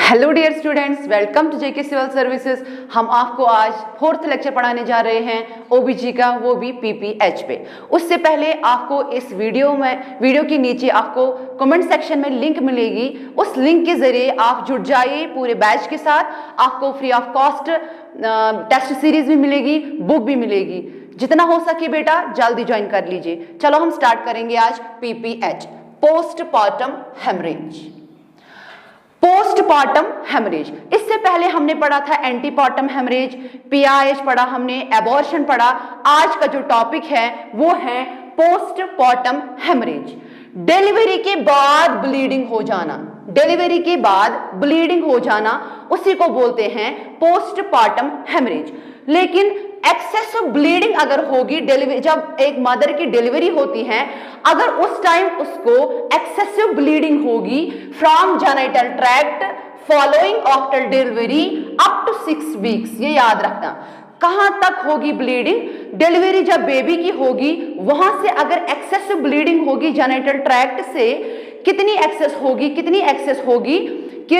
Hello dear students, welcome to JK civil services. हम आपको आज 4th लेक्चर पढ़ाने जा रहे हैं ओबीजी का, वो भी पीपीएच पे। उससे पहले आपको इस वीडियो के नीचे आपको कमेंट सेक्शन में लिंक मिलेगी। उस लिंक के जरिए आप जुड़ जाइए पूरे बैच के साथ। आपको free of cost test series भी मिलेगी, बुक भी मिलेगी। जितना हो सके बेटा जल्दी ज्वाइन कर लीजिए। चलो हम स्टार्ट करेंगे आज PPH, postpartum haemorrhage. Postpartum haemorrhage, इससे पहले हमने पढ़ा था एंटीपार्टम हेमरेज, पीआईएच पढ़ा हमने, एबॉर्शन पढ़ा। आज का जो टॉपिक है वो है पोस्टपार्टम हेमरेज। डिलीवरी के बाद ब्लीडिंग हो जाना, डिलीवरी के बाद ब्लीडिंग हो जाना, उसी को बोलते हैं पोस्टपार्टम हेमरेज। लेकिन एक्सेसिव ब्लीडिंग अगर होगी डिलीवरी, जब एक मदर की डिलीवरी होती है, अगर उस टाइम उसको एक्सेसिव ब्लीडिंग होगी from genital tract following after delivery up to 6 weeks, ये याद रखना। कहां तक होगी ब्लीडिंग? डिलीवरी जब बेबी की होगी वहां से अगर एक्सेसिव ब्लीडिंग होगी जेनिटल ट्रैक्ट से, कितनी एक्सेस होगी कि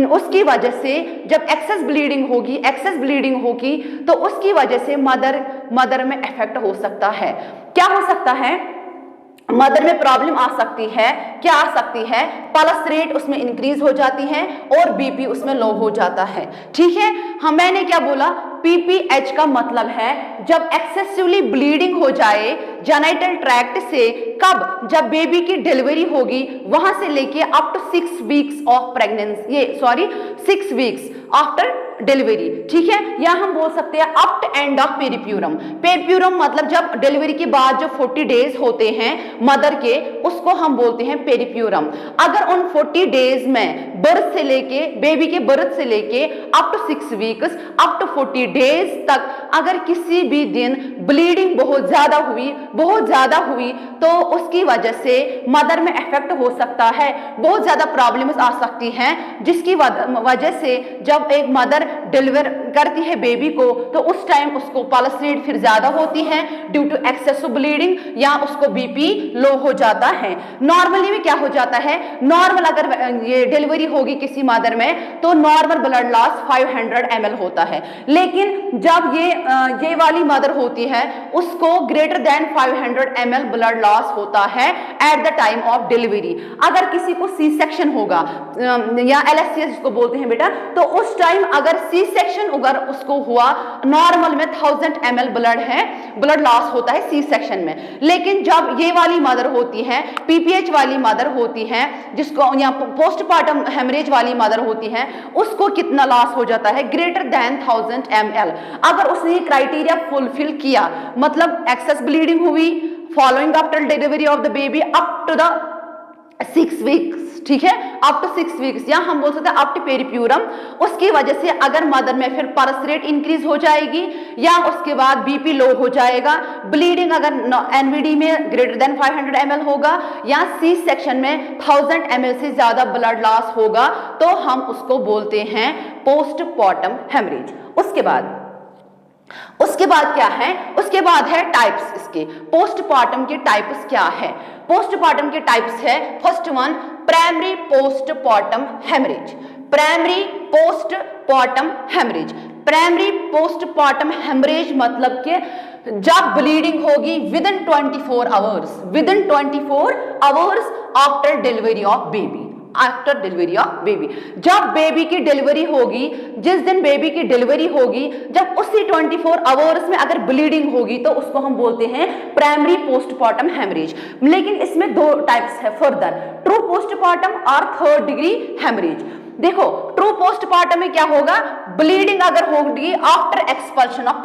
उसकी वजह से जब एक्सेस ब्लीडिंग होगी तो उसकी वजह से मदर में इफेक्ट हो सकता है। क्या हो सकता है? मदर में प्रॉब्लम आ सकती है। क्या आ सकती है? पल्स रेट उसमें इंक्रीज हो जाती है और बीपी उसमें लो हो जाता है। ठीक है, मैंने क्या बोला? पीपीएच का मतलब है जब एक्सेसिवली ब्लीडिंग हो जाए जेनिटल ट्रैक्ट से। कब? जब बेबी की डिलीवरी होगी वहां से लेके up to 6 weeks of pregnancy, 6 weeks after delivery. ठीक है, या हम बोल सकते हैं up to end of puerperium. Puerperium मतलब जब डिलीवरी के बाद जो 40 डेज होते हैं मदर के, उसको हम बोलते हैं पेरिप्यूरम। अगर उन 40 डेज में बर्थ से लेके, बेबी के बर्थ से लेके up to 6 weeks, up to 40 days तक अगर किसी भी दिन ब्लीडिंग बहुत ज्यादा हुई तो उसकी वजह से मदर में इफेक्ट हो सकता है, बहुत ज्यादा प्रॉब्लम्स आ सकती हैं, जिसकी वजह से जब एक मदर डिलीवर करती है बेबी को तो उस टाइम उसको पल्स रेट फिर ज्यादा होती है ड्यू टू एक्सेसिव ब्लीडिंग, या उसको बीपी लो हो जाता है। नॉर्मली में क्या हो जाता है? नॉर्मल अगर ये डिलीवरी होगी किसी मदर में तो नॉर्मल ब्लड लॉस 500 ml होता है। लेकिन जब ये वाली मदर होती है उसको greater than 500 ml blood loss होता है at the time of delivery. अगर किसी को सी सेक्शन होगा या एलएससीएस जिसको बोलते हैं बेटा, तो उस टाइम अगर सी सेक्शन अगर उसको हुआ, नॉर्मल में 1000 ml ब्लड लॉस होता है सी सेक्शन में। लेकिन जब ये वाली मदर होती है, पीपीएच वाली मदर होती है, जिसको या पोस्टपार्टम हेमरेज वाली मदर होती है, उसको कितना लॉस हो जाता है? Greater than 1000 ml। अगर उसने क्राइटेरिया फुलफिल किया, मतलब एक्सेस ब्लीडिंग हुई following after delivery of the baby up to the 6 weeks, ठीक है, अप टू 6 वीक्स, या हम बोल सकते हैं अप टू पेरिप्यूरम। उसकी वजह से अगर मदर में फिर पल्स रेट इंक्रीज हो जाएगी या उसके बाद बीपी लो हो जाएगा, ब्लीडिंग अगर एनवीडी में ग्रेटर देन 500 ml होगा या सी सेक्शन में 1000 ml से ज्यादा ब्लड लॉस होगा, तो हम उसको बोलते हैं पोस्टपार्टम हेमरेज। उसके बाद क्या है? उसके बाद है टाइप्स। इसके पोस्टपार्टम के टाइप्स क्या है? पोस्टपार्टम के टाइप्स है, first one primary postpartum haemorrhage. Primary postpartum haemorrhage, primary postpartum haemorrhage मतलब कि जब ब्लीडिंग होगी within 24 hours after delivery of baby, जब बेबी की डिलीवरी होगी, जिस दिन बेबी की डिलीवरी होगी, जब उसी 24 आवर्स में अगर ब्लीडिंग होगी तो उसको हम बोलते हैं प्राइमरी पोस्टपार्टम हेमरेज। लेकिन इसमें 2 टाइप्स है फर्दर, ट्रू पोस्टपार्टम और 3rd डिग्री हेमरेज। देखो, ट्रू पोस्टपार्टम में क्या होगा? ब्लीडिंग अगर होगी आफ्टर एक्सपल्शन ऑफ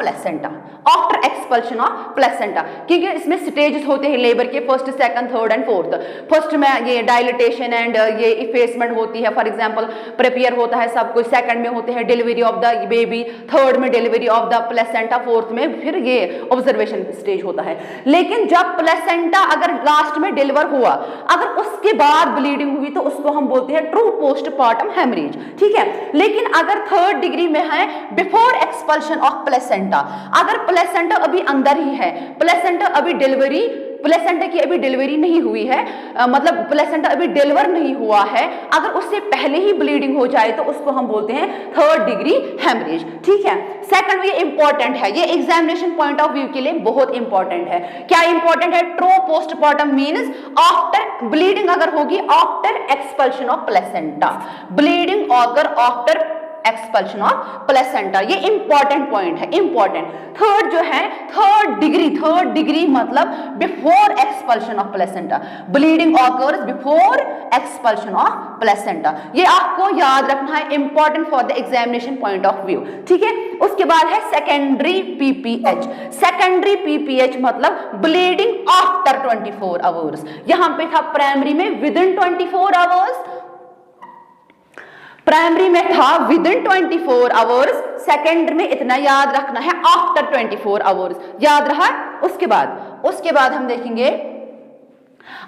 प्लेसेंटा, क्योंकि इसमें स्टेजेस होते हैं लेबर के, first, second, third and fourth. First में ये डायलिटेशन एंड ये इफेसमेंट होती है, फॉर एग्जांपल प्रिपेयर होता है सब कुछ। सेकंड में होते हैं delivery of the baby, third में delivery of the placenta, fourth में फिर ये ऑब्जर्वेशन स्टेज होता है। लेकिन जब प्लेसेंटा अगर लास्ट में डिलीवर हुआ, अगर उसके बाद ब्लीडिंग हुई तो उसको हम बोलते हैं ट्रू पोस्टपार्टम हेमरेज। ठीक है, लेकिन अगर 3rd डिग्री में है बिफोर एक्सपल्शन ऑफ प्लेसेंटा, अगर प्लेसेंटा अभी अंदर ही है, प्लेसेंटा अभी डिलीवरी प्लेसेंटा की अभी डिलीवरी नहीं हुई है, मतलब प्लेसेंटा अभी डिलीवर नहीं हुआ है, अगर उससे पहले ही ब्लीडिंग हो जाए तो उसको हम बोलते हैं थर्ड डिग्री हेमरेज। ठीक है, सेकंड ये इंपॉर्टेंट है, ये एग्जामिनेशन पॉइंट ऑफ व्यू के लिए बहुत इंपॉर्टेंट है। क्या इंपॉर्टेंट है? True postmortem means after bleeding अगर होगी after expulsion of placenta, bleeding अगर आफ्टर एक्सपल्शन ऑफ प्लेसेंटा, ये इंपॉर्टेंट पॉइंट है, इंपॉर्टेंट। थर्ड जो है थर्ड डिग्री मतलब before expulsion of placenta, bleeding occurs before expulsion of placenta, ये आपको याद रखना है, important for the examination point of view. ठीक है, उसके बाद है सेकेंडरी पीपीएच। सेकेंडरी पीपीएच मतलब ब्लीडिंग आफ्टर 24 आवर्स। यहां पे था प्राइमरी में विद इन 24 आवर्स, प्राइमरी में था विद इन 24 आवर्स, सेकेंडरी में इतना याद रखना है आफ्टर 24 आवर्स, याद रहा। उसके बाद हम देखेंगे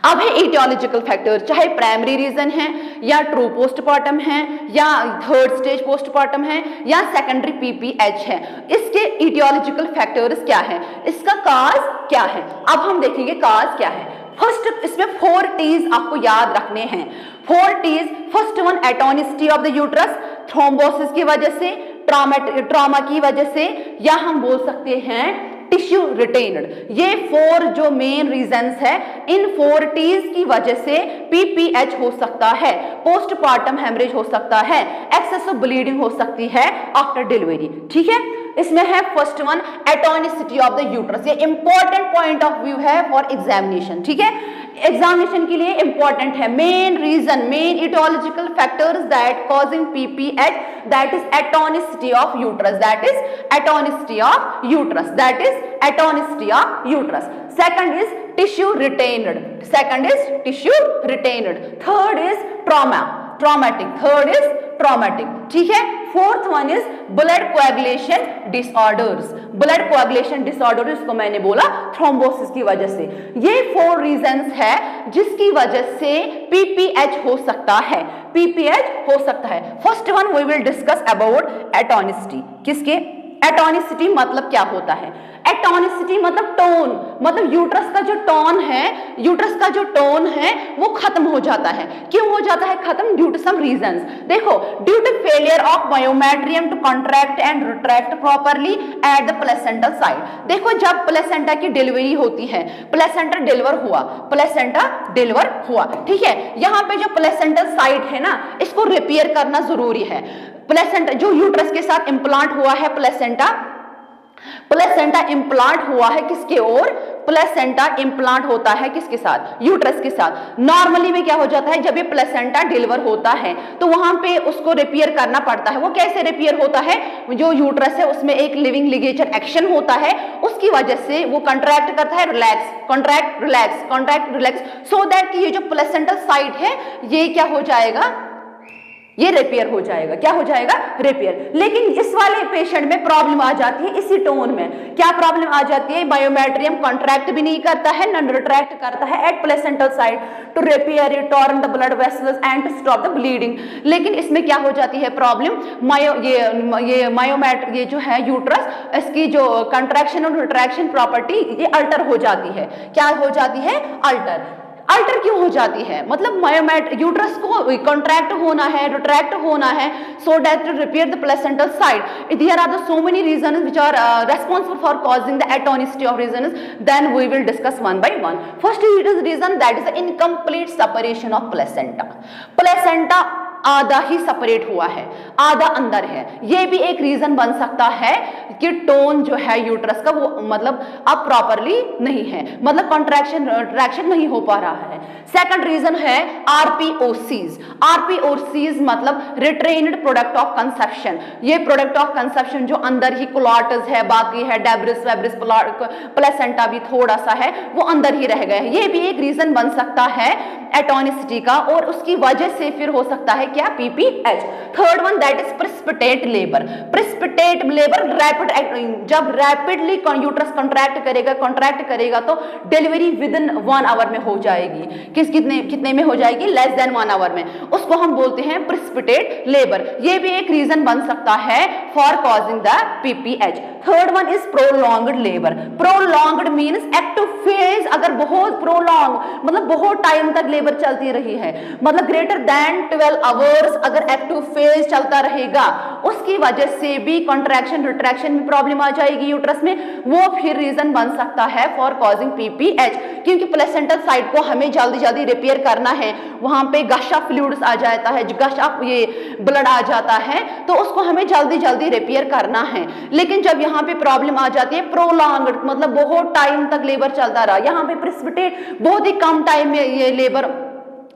अब है इटियोलॉजिकल फैक्टर, चाहे प्राइमरी रीजन है या ट्रू पोस्टमार्टम है या थर्ड स्टेज पोस्टमार्टम है या सेकेंडरी पीपीएच है, इसके इटियोलॉजिकल फैक्टर्स क्या है, इसका काज क्या है। अब हम देखेंगे काज क्या है। फर्स्ट इसमें 4 T's आपको याद रखने हैं, 4 T's। First one atonicity of the uterus, thrombosis की वजह से, ट्रॉमा की वजह से, या हम बोल सकते हैं टिश्यू रिटेन्ड। ये 4 जो मेन रीजंस है, इन 4 T's की वजह से पीपीएच हो सकता है, पोस्टमार्टम हेमरेज हो सकता है, एक्सेसिव ब्लीडिंग हो सकती है आफ्टर डिलीवरी। ठीक है, इसमें है first one atonicity of the uterus, ये इंपॉर्टेंट पॉइंट ऑफ व्यू है फॉर एग्जामिनेशन। ठीक है, एग्जामिनेशन के लिए इंपॉर्टेंट है। Main reason, main aetiological factors that causing PPH, that is atonicity of uterus, that is atonicity of uterus, that is atonicity of uterus. Second is tissue retained, second is tissue retained. Third is traumatic, third is traumatic. ठीक है, fourth one is blood coagulation disorders, blood coagulation disorder, इसको मैंने बोला thrombosis की वजह से। ये 4 reasons है जिसकी वजह से पीपीएच हो सकता है, पीपीएच हो सकता है। First one we will discuss about atonicity. किसके? एटोनिसिटी मतलब क्या होता है? एटोनिसिटी मतलब टोन, मतलब यूट्रस का जो टोन है, यूट्रस का जो टोन है वो खत्म हो जाता है। क्यों हो जाता है खत्म? Due to some reasons. देखो, due to failure of myometrium to contract and retract properly at the placental side. देखो, जब प्लेसेंटा की डिलीवरी होती है, प्लेसेंटा डिलीवर हुआ, प्लेसेंटा डिलीवर हुआ, ठीक है, यहाँ पे जो प्लेसेंटल साइड है ना, इसको रिपेयर करना जरूरी है। प्लेसेंटा जो यूट्रस के साथ इम्प्लांट हुआ है, प्लेसेंटा इम्प्लांट हुआ है किसके ओर? प्लेसेंटा इम्प्लांट होता है किसके साथ? यूट्रस के साथ। नॉर्मली में क्या हो जाता है, जब ये प्लेसेंटा डिलीवर होता है तो वहां पे उसको रिपेयर करना पड़ता है। वो कैसे रिपेयर होता है? जो यूट्रस है उसमें एक लिविंग लिगेचर एक्शन होता है, उसकी वजह से वो कंट्रैक्ट करता है, relax, contract relax, contract relax, so that कि ये जो प्लेसेंटल साइड है ये क्या हो जाएगा, ये रिपेयर हो जाएगा। क्या हो जाएगा? रिपेयर। लेकिन इस वाले पेशेंट में प्रॉब्लम आ जाती है इसी टोन में। क्या प्रॉब्लम आ जाती है? मायोमेट्रियम कॉन्ट्रैक्ट भी नहीं करता है, नॉन रिट्रैक्ट करता है at placental side to repair it, torn the blood vessels and to stop the bleeding. लेकिन इसमें क्या हो जाती है प्रॉब्लम? ये जो है यूट्रस, इसकी जो कंट्रैक्शन और रिट्रैक्शन प्रॉपर्टी ये अल्टर हो जाती है। क्या हो जाती है? अल्टर क्यों हो जाती है? मतलब यूट्रस को कॉन्ट्रैक्ट होना है, रिट्रैक्ट होना है, so that to repair the placental side. There are the so many reasons which are responsible for causing the atonicity of reasons, then we will discuss one by one. First it is reason that is the incomplete separation of placenta. Placenta आधा ही separate हुआ है, आधा अंदर है। ये भी एक रीजन बन सकता है कि टोन जो है यूट्रस का वो मतलब अब प्रॉपरली नहीं है, मतलब कॉन्ट्रैक्शन नहीं हो पा रहा है। सेकंड रीजन है आरपीओसीज। आरपीओसीज मतलब रिट्रेन्ड प्रोडक्ट ऑफ कंसेप्शन। ये प्रोडक्ट ऑफ कंसेप्शन जो अंदर ही क्लॉट्स है, बाकी है डेब्रिस वेब्रिस, प्लेसेंटा भी थोड़ा सा है, वो अंदर ही रह गए हैं। ये भी एक रीजन बन सकता है एटोनिसिटी का, और उसकी वजह से फिर हो सकता है क्या? PPH. Third one that is precipitate labour. Precipitate labour rapid, जब रैपिडली यूट्रस कॉन्ट्रैक्ट करेगा तो डिलीवरी विद इन 1 आवर में हो जाएगी। कितने में हो जाएगी? लेस देन 1 आवर में। उसको हम बोलते हैं प्रेसिपिटेट लेबर। ये भी एक रीजन बन सकता है for causing the PPH। Third one is prolonged labour. Prolonged means active phase अगर बहुत प्रोलॉन्ग मतलब बहुत टाइम तक लेबर चलती रही है, मतलब ग्रेटर देन 12 आवर्स अगर एक्टिव फेज चलता रहेगा, उसकी वजह से भी कॉन्ट्रैक्शन रिट्रैक्शन में प्रॉब्लम आ जाएगी यूट्रस में, वो फिर रीजन बन सकता है फॉर कॉजिंग PPH। क्योंकि प्लेसेंटल साइड को हमें जल्दी जल्दी रिपेयर करना है, वहां पे गश ऑफ फ्लूइड्स आ जाता है, गश ऑफ ये ब्लड आ जाता है, तो उसको हमें जल्दी जल्दी रिपेयर करना है। लेकिन जब यहाँ पे प्रॉब्लम आ जाती है प्रोलॉन्ग्ड मतलब बहुत टाइम तक लेबर चलता रहा, यहाँ पे प्रेसिपिटेट बहुत ही कम टाइम में ये लेबर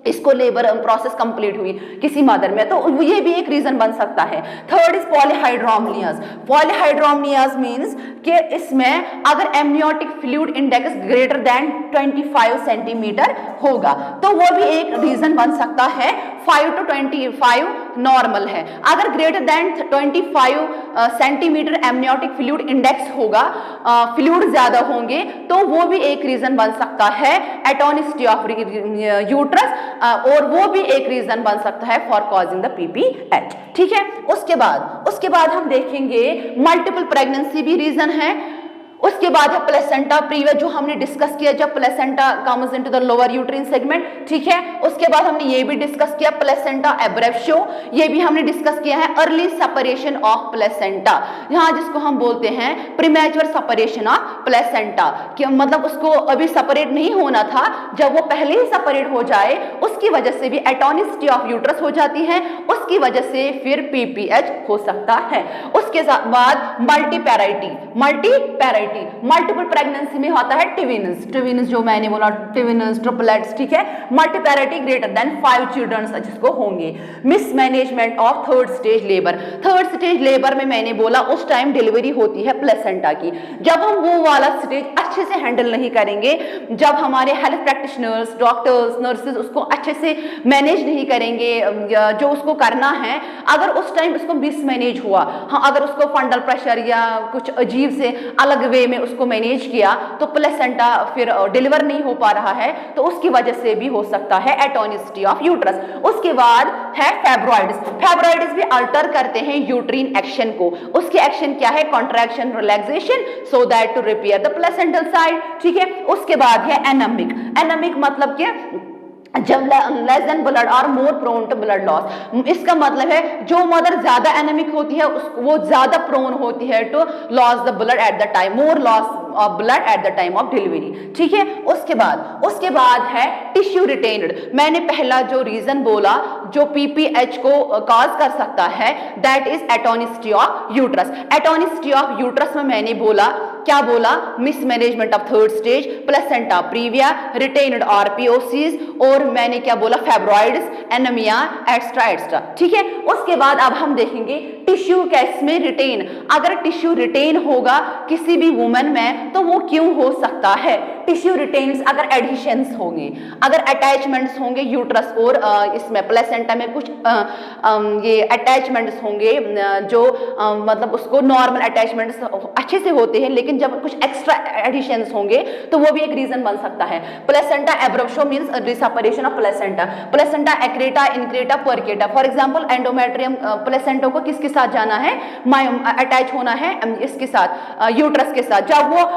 प्रोसेस कंप्लीट हुई किसी मदर में, तो ये भी एक रीजन बन सकता है। Third is polyhydramnios. Polyhydramnios means कि इसमें अगर amniotic fluid index greater than 25 centimetre होगा तो वो भी एक रीजन बन सकता है। 5 to 25 नॉर्मल है, अगर greater than 25 centimetre amniotic fluid index होगा, फ्लूइड ज्यादा होंगे, तो वो भी एक रीजन बन सकता है एटोनिसिटी ऑफ यूट्रस, और वो भी एक रीजन बन सकता है फॉर कॉजिंग द PPH। ठीक है, उसके बाद हम देखेंगे मल्टीपल प्रेगनेंसी भी रीजन है। उसके बाद है प्लेसेंटा प्रीविया जो हमने डिस्कस किया जब placenta comes into the lower uterine segment. ठीक है, उसके बाद हमने ये भी डिस्कस किया प्लेसेंटा एब्रेवियो, ये भी हमने डिस्कस किया है अर्ली सेपरेशन ऑफ प्लेसेंटा, यहाँ जिसको हम बोलते हैं प्रीमेच्योर सेपरेशन ऑफ प्लेसेंटा, कि मतलब उसको अभी सेपरेट नहीं होना था, जब वो पहले ही सेपरेट हो जाए उसकी वजह से भी एटोनिसिटी ऑफ यूट्रस हो जाती है, उसकी वजह से फिर PPH हो सकता है। उसके बाद मल्टीपल प्रेगनेंसी में होता है ट्विन्स जो मैंने बोला ट्विन्स ट्रिपलेट्स। ठीक है, मल्टीपैरिटी ग्रेटर देन 5 चिल्ड्रन जिसको होंगे। Mismanagement of third stage labour में मैंने बोला उस टाइम डिलीवरी होती है प्लेसेंटा की, जब हम वो वाला स्टेज अच्छे से हैंडल नहीं करेंगे, जब हमारे हेल्थ प्रैक्टिशनर्स डॉक्टर्स नर्सेज उसको अच्छे से मैनेज नहीं करेंगे जो उसको करना है, अगर उस टाइम उसको मिसमैनेज हुआ, हाँ अगर उसको फंडल प्रेशर या कुछ अजीब से अलग वे में उसको मैनेज किया तो प्लेसेंटा फिर डिलीवर नहीं हो पा रहा है, तो उसकी वजह से भी हो सकता है एटोनिसिटी ऑफ यूट्रस। उसके बाद है फैब्रॉइड्स भी अल्टर करते हैं यूट्रीन एक्शन को। उसके एक्शन क्या है? Contraction relaxation so that to repair the placental side. ठीक है, उसके बाद है एनेमिक मतलब क्या, जब लेस देन ब्लड और more prone to blood loss. इसका मतलब है जो मदर ज्यादा एनेमिक होती है वो ज्यादा प्रोन होती है to loss the blood at the time, more loss of blood at the time of delivery. ठीक है, उसके बाद है टिश्यू रिटेन्ड। मैंने पहला जो रीजन बोला जो PPH को कॉज कर सकता है that is atonicity of uterus. Atonicity of uterus में मैंने बोला क्या बोला? Mismanagement of third stage, placenta previa, retained RPOCs, और मैंने क्या बोला? फैब्रॉइड्स, एनीमिया एक्स्ट्रा। ठीक है, उसके बाद अब हम देखेंगे टिश्यू केस में रिटेन। अगर टिश्यू रिटेन होगा किसी भी वुमन में तो वो क्यों हो सकता है? टिश्यू रिटेन्स अगर एडिशंस होंगे, अगर अटैचमेंट्स होंगे यूट्रस और इसमें प्लेसेंटा में कुछ ये अटैचमेंट्स होंगे जो मतलब उसको नॉर्मल अटैचमेंट्स अच्छे से होते हैं, लेकिन जब कुछ एक्स्ट्रा एडिशंस होंगे तो वो भी एक रीजन बन सकता है। Placenta abruptio means separation of placenta accreta, increta, percreta. For example endometrium placenta को किसके साथ जाना है? अटैच होना है इसके साथ, यूट्रस के साथ। जब वो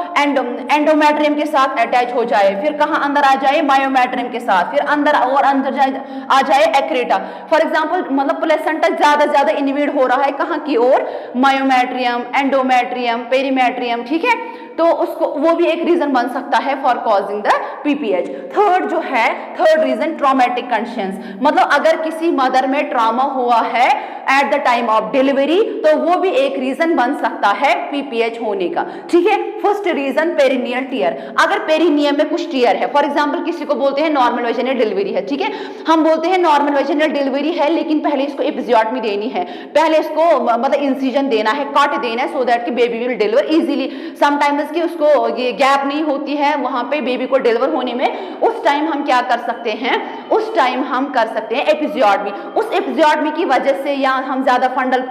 एंडोमेट्रियम के साथ अटैच हो जाए फिर कहां अंदर आ जाए? मायोमेट्रियम के साथ, फिर अंदर आ जाए एक्रेटा। फॉर एग्जांपल मतलब प्लेसेंटा ज्यादा इन्वेड हो रहा है कहां की ओर? Myometrium, endometrium, perimetrium. ठीक है, तो उसको वो भी एक रीजन बन सकता है for causing the PPH। Third reason traumatic conditions, मतलब अगर किसी मदर में ट्रॉमा हुआ है at the time of delivery तो वो भी एक रीजन बन सकता है PPH होने का। ठीक है, फर्स्ट रीजन पेरिनियल टीयर। अगर पेरिनियम में कुछ टीयर है, फॉर एग्जांपल किसी को बोलते हैं नॉर्मल वेजिनल डिलीवरी है। ठीक है, हम बोलते हैं नॉर्मल वेजिनल डिलीवरी है लेकिन पहले इसको एपिजियोटमी देनी है, पहले इसको मतलब इंसिजन देना है, काट देना है, सो दैट कि baby will deliver easily. Sometimes कि उसको ये गैप नहीं होती है वहां पे बेबी को डिलीवर होने में, उस टाइम हम क्या कर सकते हैं? उस टाइम हम कर सकते हैं एपिजियोटमी। उस एपिजियोटमी की वजह से या हम ज्यादा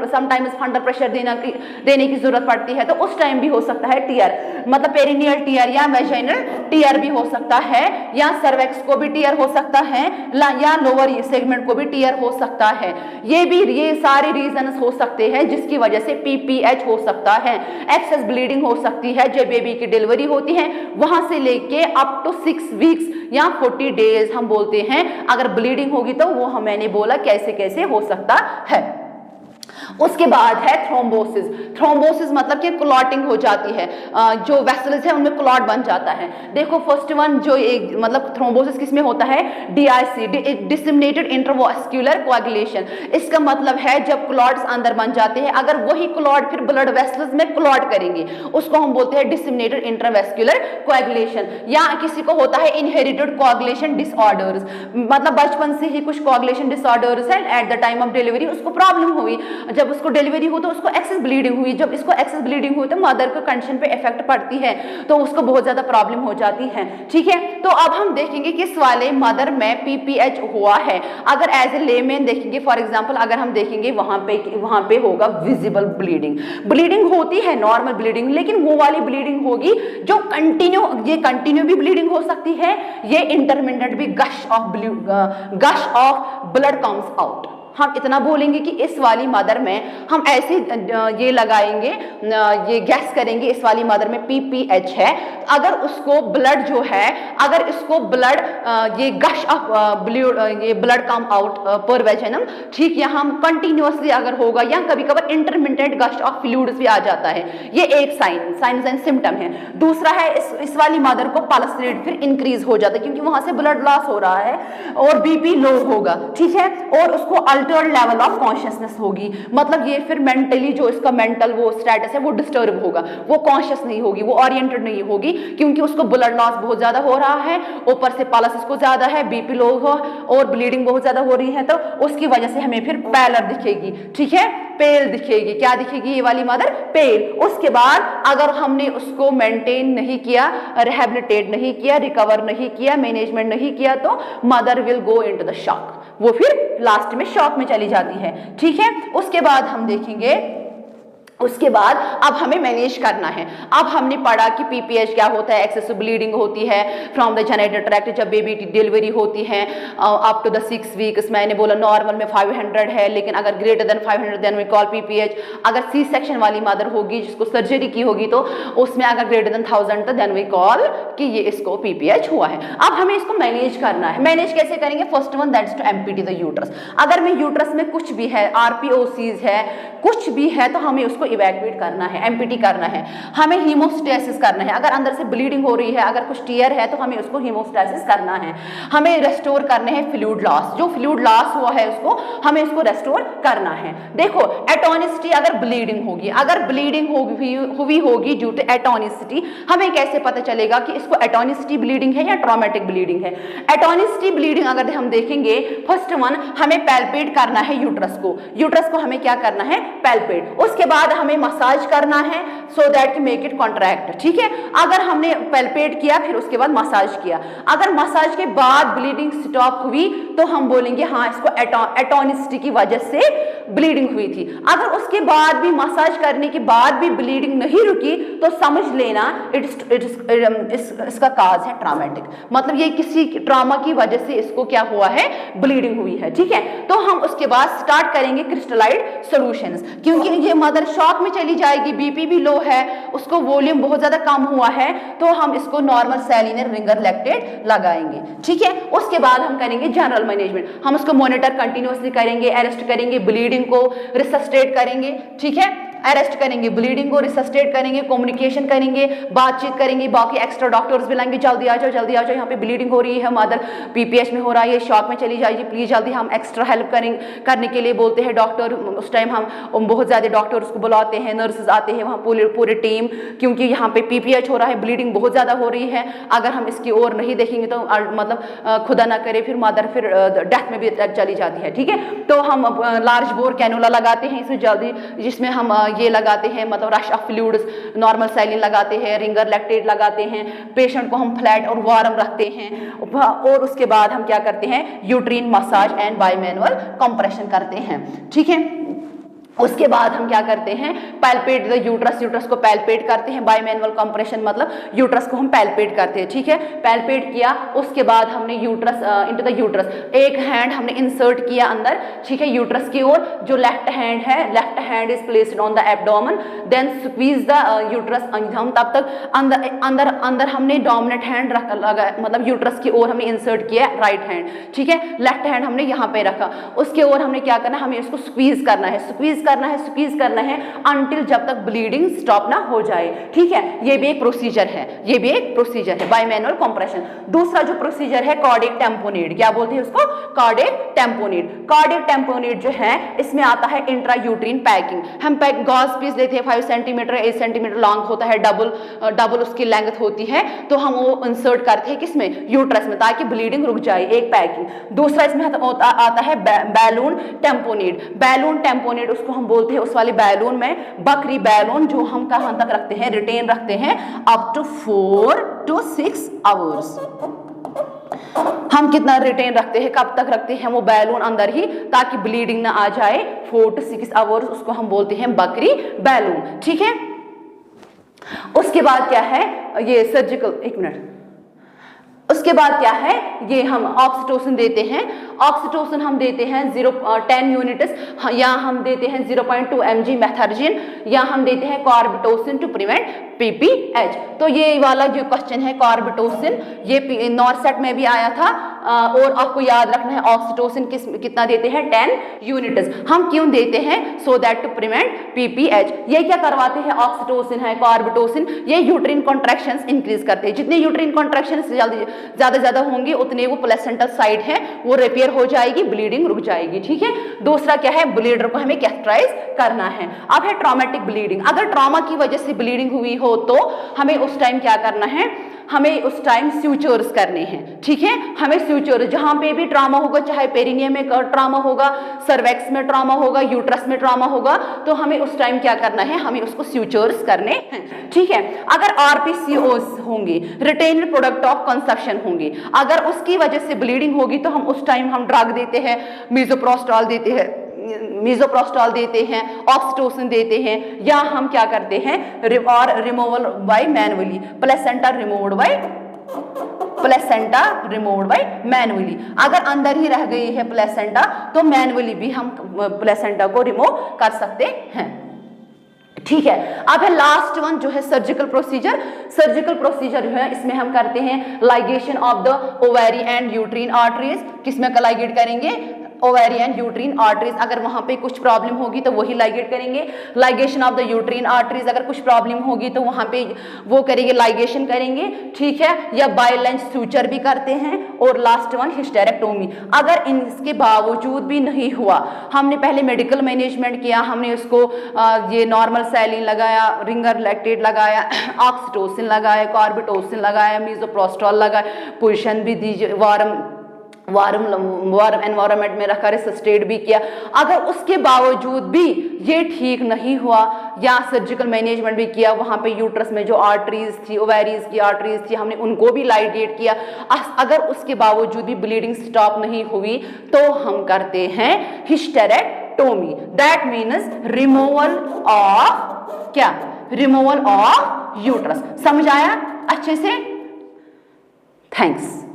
समटाइम्स फंडल प्रेशर देने की जरूरत पड़ती है, तो उस टाइम भी हो सकता है टीयर, मतलब पेरिनियल टीयर या वेजाइनल टीयर भी हो सकता है, या सर्वेक्स को भी टीयर हो सकता है, या लोअर सेगमेंट को भी टीयर हो सकता है। ये सारे रीजंस हो सकते हैं जिसकी वजह से पीपीएच हो सकता है। एक्सेस ब्लीडिंग हो सकती है जब बेबी की डिलीवरी होती है, वहां से लेके अप टू 6 वीक्स या 40 डेज हम बोलते हैं। अगर ब्लीडिंग होगी तो वो मैंने बोला कैसे कैसे हो सकता है। उसके बाद है थ्रोम्बोसिस। थ्रोम्बोसिस मतलब कि क्लॉटिंग हो जाती है, जो वेसल्स है उनमें क्लॉट बन जाता है। देखो फर्स्ट वन जो एक मतलब थ्रोम्बोसिस किसमें होता है, डीआईसी, डिसेमिनेटेड इंट्रावास्कुलर कोआगुलेशन। इसका मतलब है जब क्लॉट्स अंदर बन जाते हैं, अगर वही क्लॉट फिर ब्लड वेसल्स में क्लॉट करेंगे, उसको हम बोलते हैं डिसेमिनेटेड इंट्रावास्कुलर कोआगुलेशन। या किसी को होता है इनहेरिटेड कोआगुलेशन डिसऑर्डर्स, मतलब बचपन से ही कुछ कोआगुलेशन डिसऑर्डर्स है, at the time of delivery उसको प्रॉब्लम हुई, जब उसको डिलीवरी हो तो उसको एक्सेस ब्लीडिंग हुई, जब इसको एक्सेस ब्लीडिंग हुई तो मदर को कंडीशन पे इफेक्ट पड़ती है, तो उसको बहुत ज्यादा प्रॉब्लम हो जाती है। ठीक है, तो अब हम देखेंगे किस वाले मदर में पीपीएच हुआ है। अगर एज ए लेमैन देखेंगे, फॉर एग्जांपल अगर हम देखेंगे वहां पे होगा विजिबल ब्लीडिंग। ब्लीडिंग होती है नॉर्मल ब्लीडिंग, लेकिन वो वाली ब्लीडिंग होगी जो कंटिन्यू भी ब्लीडिंग हो सकती है, ये इंटरमिटेंट भी गश ऑफ ब्लड कम्स आउट। हम इतना बोलेंगे कि इस वाली मदर में हम ऐसे ये लगाएंगे, ये गैस करेंगे इस वाली मदर में पीपीएच है। अगर उसको ब्लड जो है, अगर इसको ब्लड ये गश ऑफ ये ब्लड कम आउट पर वेजिनम, ठीक, या हम कंटिन्यूअसली अगर होगा, या कभी कभार इंटरमिटेंट गश ऑफ फ्लूइड्स भी आ जाता है, ये एक साइन एंड सिम्टम है। दूसरा है इस वाली मदर को पल्स रेट फिर इंक्रीज हो जाता है, क्योंकि वहां से ब्लड लॉस हो रहा है और बीपी लो होगा। ठीक है, और उसको अल्टर्ड लेवल ऑफ कॉन्शियसनेस होगी, मतलब ये फिर मेंटली जो इसका मेंटल वो स्टेटस है वो डिस्टर्ब होगा, वो कॉन्शियस नहीं होगी, वो ओरिएंटेड नहीं होगी, क्योंकि उसको ब्लड लॉस बहुत ज्यादा हो रहा है, ऊपर से पल्स इसको ज्यादा है, बीपी लो हो और ब्लीडिंग बहुत ज्यादा हो रही है, तो उसकी वजह से हमें फिर पैलर दिखेगी। ठीक है, पेल दिखेगी। क्या दिखेगी ये वाली मदर? पेल। उसके बाद अगर हमने उसको मेंटेन नहीं किया, रिहेबिलिटेट नहीं किया, रिकवर नहीं किया, मैनेजमेंट नहीं किया, तो mother will go into the shock, वो फिर लास्ट में शॉक में चली जाती है। ठीक है, उसके बाद हम देखेंगे, उसके बाद अब हमें मैनेज करना है। अब हमने पढ़ा कि पीपीएच क्या होता है, एक्सेसिव ब्लीडिंग होती है फ्रॉम द जेनिटल ट्रैक्ट जब बेबी की डिलीवरी होती है अप टू द 6 वीक्स। मैंने बोला नॉर्मल में 500 है, लेकिन अगर greater than 500 then we call PPH. अगर सी सेक्शन वाली मदर होगी जिसको सर्जरी की होगी तो उसमें अगर ग्रेटर देन 1000 तो देन वी कॉल कि ये इसको पीपीएच हुआ है। अब हमें इसको मैनेज करना है। मैनेज कैसे करेंगे? First one that's to empty the uterus. अगर में यूट्रस में कुछ भी है, आरपीओसीज है, कुछ भी है, तो हमें उसको इवैक्यूएट करना है, एम्पटी करना है। हमें हीमोस्टेसिस करना है। अगर अंदर से ब्लीडिंग हो रही है, अगर कुछ टीयर है, तो हमें उसको हीमोस्टेसिस करना है। हमें रेस्टोर करने हैं फ्लूइड लॉस, जो फ्लूइड लॉस हुआ है उसको हमें इसको रेस्टोर करना है। देखो एटोनिसिटी, अगर ब्लीडिंग होगी, अगर ब्लीडिंग हुई होगी ड्यू टू एटोनिसिटी, हमें कैसे पता चलेगा कि इसको एटोनिसिटी ब्लीडिंग है या ट्रॉमेटिक ब्लीडिंग है? एटोनिसिटी ब्लीडिंग अगर हम देखेंगे, फर्स्ट वन हमें पैल्पेट करना है यूट्रस को। यूट्रस को हमें क्या करना है? पैल्पेट। उसके बाद हमें मसाज करना है सो दैट कि मेक इट कॉन्ट्रैक्ट। ठीक है, अगर हमने पैल्पेट किया फिर उसके बाद मसाज किया, अगर मसाज के बाद ब्लीडिंग स्टॉप हुई तो हम बोलेंगे हाँ इसको एटोनिसिटी की वजह से ब्लीडिंग हुई थी। अगर उसके बाद भी मसाज करने के बाद भी ब्लीडिंग नहीं रुकी तो समझ लेना इसका काज है ट्रॉमेटिक, मतलब ये किसी ट्रॉमा की वजह से इसको क्या हुआ है? ब्लीडिंग हुई है। ठीक है, तो हम उसके बाद स्टार्ट करेंगे क्रिस्टलाइड सॉल्यूशंस, क्योंकि ये मदर शॉक में चली जाएगी, बीपी भी लो है, उसको वॉल्यूम बहुत ज्यादा कम हुआ है, तो हम इसको नॉर्मल सैलिन रिंगर लैक्टेट लगाएंगे। ठीक है, उसके बाद हम करेंगे जनरल मैनेजमेंट, हम उसको मॉनिटर कंटिन्यूअसली करेंगे, अरेस्ट करेंगे, ब्लीडिंग को रिसस्टेट करेंगे। ठीक है, अरेस्ट करेंगे, ब्लीडिंग को रिसस्टेट करेंगे, कम्युनिकेशन करेंगे, बातचीत करेंगे, बाकी एक्स्ट्रा डॉक्टर्स भी लाएंगे, जल्दी आ जाओ, जल्दी आ जाओ, यहाँ पे ब्लीडिंग हो रही है, मदर पीपीएच में हो रहा है, ये शॉक में चली जाएगी, प्लीज जल्दी। हम एक्स्ट्रा हेल्प करने के लिए बोलते हैं डॉक्टर। उस टाइम हम बहुत ज्यादा डॉक्टर्स को बुलाते हैं, नर्सेज आते हैं वहाँ, पूरी टीम, क्योंकि यहाँ पे पीपीएच हो रहा है, ब्लीडिंग बहुत ज्यादा हो रही है। अगर हम इसकी ओर नहीं देखेंगे तो मतलब खुदा ना करे फिर मदर फिर डेथ में भी चली जाती है। ठीक है, तो हम लार्ज बोर कैनुला लगाते हैं इसे जल्दी, जिसमें हम ये लगाते हैं मतलब रश ऑफ फ्लूइड्स, नॉर्मल सैलिन लगाते हैं, रिंगर लैक्टेट लगाते हैं, पेशेंट को हम फ्लैट और वार्म रखते हैं, और उसके बाद हम क्या करते हैं? यूट्रीन मसाज एंड बायमैनुअल कंप्रेशन करते हैं। ठीक है, उसके बाद हम क्या करते हैं, पैल्पेट द यूट्रस, यूट्रस को पैल्पेट करते हैं, बाय मैनुअल कंप्रेशन मतलब यूट्रस को हम पैल्पेट करते हैं, ठीक है। पैल्पेट किया, उसके बाद हमने यूट्रस इनटू द यूट्रस एक हैंड हमने इंसर्ट किया अंदर, ठीक है, यूट्रस की ओर। जो लेफ्ट हैंड है, left hand is placed on the abdomen, then squeeze the uterus. हम तब तक अंदर अंदर अंदर हमने डोमिनेंट हैंड रख लगा, मतलब यूट्रस की ओर हमने इंसर्ट किया राइट हैंड, ठीक है। लेफ्ट हैंड हमने यहाँ पे रखा, उसके ओर हमने क्या करना है, हमें इसको स्क्वीज करना है, स्क्वीज करना है अंटिल जब तक ब्लीडिंग स्टॉप ना हो जाए, ठीक है। ये भी एक प्रोसीजर है, ये भी एक प्रोसीजर है, बाय मैनुअल कंप्रेशन। दूसरा जो प्रोसीजर है कार्डियक टेम्पोनेट, क्या बोलते हैं उसको, कार्डियक टेम्पोनेट। कार्डियक टेम्पोनेट जो है इसमें आता है इंट्रा यूट्रीन पैकिंग। हम पैक गॉज पीस लेते हैं 5 सेंटीमीटर 8 सेंटीमीटर लॉन्ग होता है, डबल उसकी लेंथ होती है, तो हम वो इंसर्ट करते हैं किसमें, यूट्रस में, ताकि ब्लीडिंग रुक जाए, एक पैकिंग। दूसरा इसमें आता है बैलून टेम्पोनेट। बैलून टेम्पोनेट उसको हम बोलते हैं, उस वाले बैलून में बकरी बैलून जो हम कहां तक रखते हैं, रिटेन रखते हैं अप टू 4 to 6 आवर्स। हम कितना रिटेन रखते हैं, कब तक रखते हैं वो बैलून अंदर ही, ताकि ब्लीडिंग ना आ जाए, 4 to 6 आवर्स, उसको हम बोलते हैं बकरी बैलून, ठीक है। उसके बाद क्या है, ये सर्जिकल, एक मिनट, उसके बाद क्या है, ये हम ऑक्सीटोसिन देते हैं। ऑक्सीटोसिन हम देते हैं 10 यूनिट्स, या हम देते हैं 0.2 mg मेथर्जिन, या हम देते हैं कार्बिटोसिन टू प्रिवेंट PPH। तो ये वाला जो क्वेश्चन है कार्बिटोसिन, ये नॉर्सेट में भी आया था, और आपको याद रखना है ऑक्सीटोसिन कितना देते हैं, 10 यूनिट्स। हम क्यों देते हैं, so that to prevent PPH। ये क्या करवाते हैं, ऑक्सीटोसिन है, कार्बिटोसिन, ये यूट्रीन कॉन्ट्रैक्शंस इंक्रीज करते हैं। जितने यूट्रीन कॉन्ट्रैक्शंस ज्यादा होंगे उतने वो प्लेसेंटल साइड है वो रिपेयर हो जाएगी, ब्लीडिंग रुक जाएगी, ठीक है। दूसरा क्या है, ब्लीडर को हमें कैथेटराइज करना है। अब है ट्रॉमेटिक ब्लीडिंग। अगर ट्रॉमा की वजह से ब्लीडिंग हुई हो तो हमें उस टाइम क्या करना है, हमें उस टाइम स्यूचर्स करने हैं, ठीक है। हमें स्यूचर, जहां पे भी ट्रॉमा होगा, चाहे पेरिनियम में ट्रॉमा होगा, सर्वेक्स में ट्रॉमा होगा, यूट्रस में ट्रॉमा होगा, तो हमें उस टाइम क्या करना है, हमें उसको स्यूचर्स करने हैं, ठीक है। अगर RPCOs होंगे, रिटेन प्रोडक्ट ऑफ कंसेप्शन होंगे, अगर उसकी वजह से ब्लीडिंग होगी तो हम उस टाइम हम ड्रग देते हैं, मीजोप्रोस्टॉल देते हैं, ऑक्सीटोसिन देते हैं, या हम क्या करते हैं, और removal by manually, placenta removed by manually. अगर अंदर ही रह गई है प्लेसेंटा तो मैनुअली भी हम प्लेसेंटा को रिमूव कर सकते हैं, ठीक है। अब है लास्ट वन जो है सर्जिकल प्रोसीजर। सर्जिकल प्रोसीजर जो है इसमें हम करते हैं ligation of the ovary and uterine arteries. किसमें लाइगेट करेंगे, ओवेरी एंड यूट्रीन आर्टरीज। अगर वहां पे कुछ प्रॉब्लम होगी तो वही लाइगेट करेंगे। Ligation of the uterine arteries, अगर कुछ प्रॉब्लम होगी तो वहां पे वो करेंगे, लाइगेशन करेंगे, ठीक है। या बायलेंस सूचर भी करते हैं। और लास्ट वन हिस्टेरेक्टोमी। अगर इसके बावजूद भी नहीं हुआ, हमने पहले मेडिकल मैनेजमेंट किया, हमने उसको ये नॉर्मल सैलिन लगाया, रिंगर लैक्टेट लगाया, ऑक्सीटोसिन लगाया, कार्बिटोसिन लगाया, मीजोप्रोस्टॉल लगाया, पोजीशन भी दीजिए, वार्म एनवायरनमेंट में रखा, रिसस्टेट भी किया, अगर उसके बावजूद भी ये ठीक नहीं हुआ, या सर्जिकल मैनेजमेंट भी किया, वहां पे यूट्रस में जो आर्टरीज थी, ओवेरीज की आर्टरीज थी, हमने उनको भी लाइगेट किया, अगर उसके बावजूद भी ब्लीडिंग स्टॉप नहीं हुई तो हम करते हैं hysterectomy. That means removal of क्या, रिमूवल ऑफ यूट्रस। समझ आया अच्छे से? थैंक्स।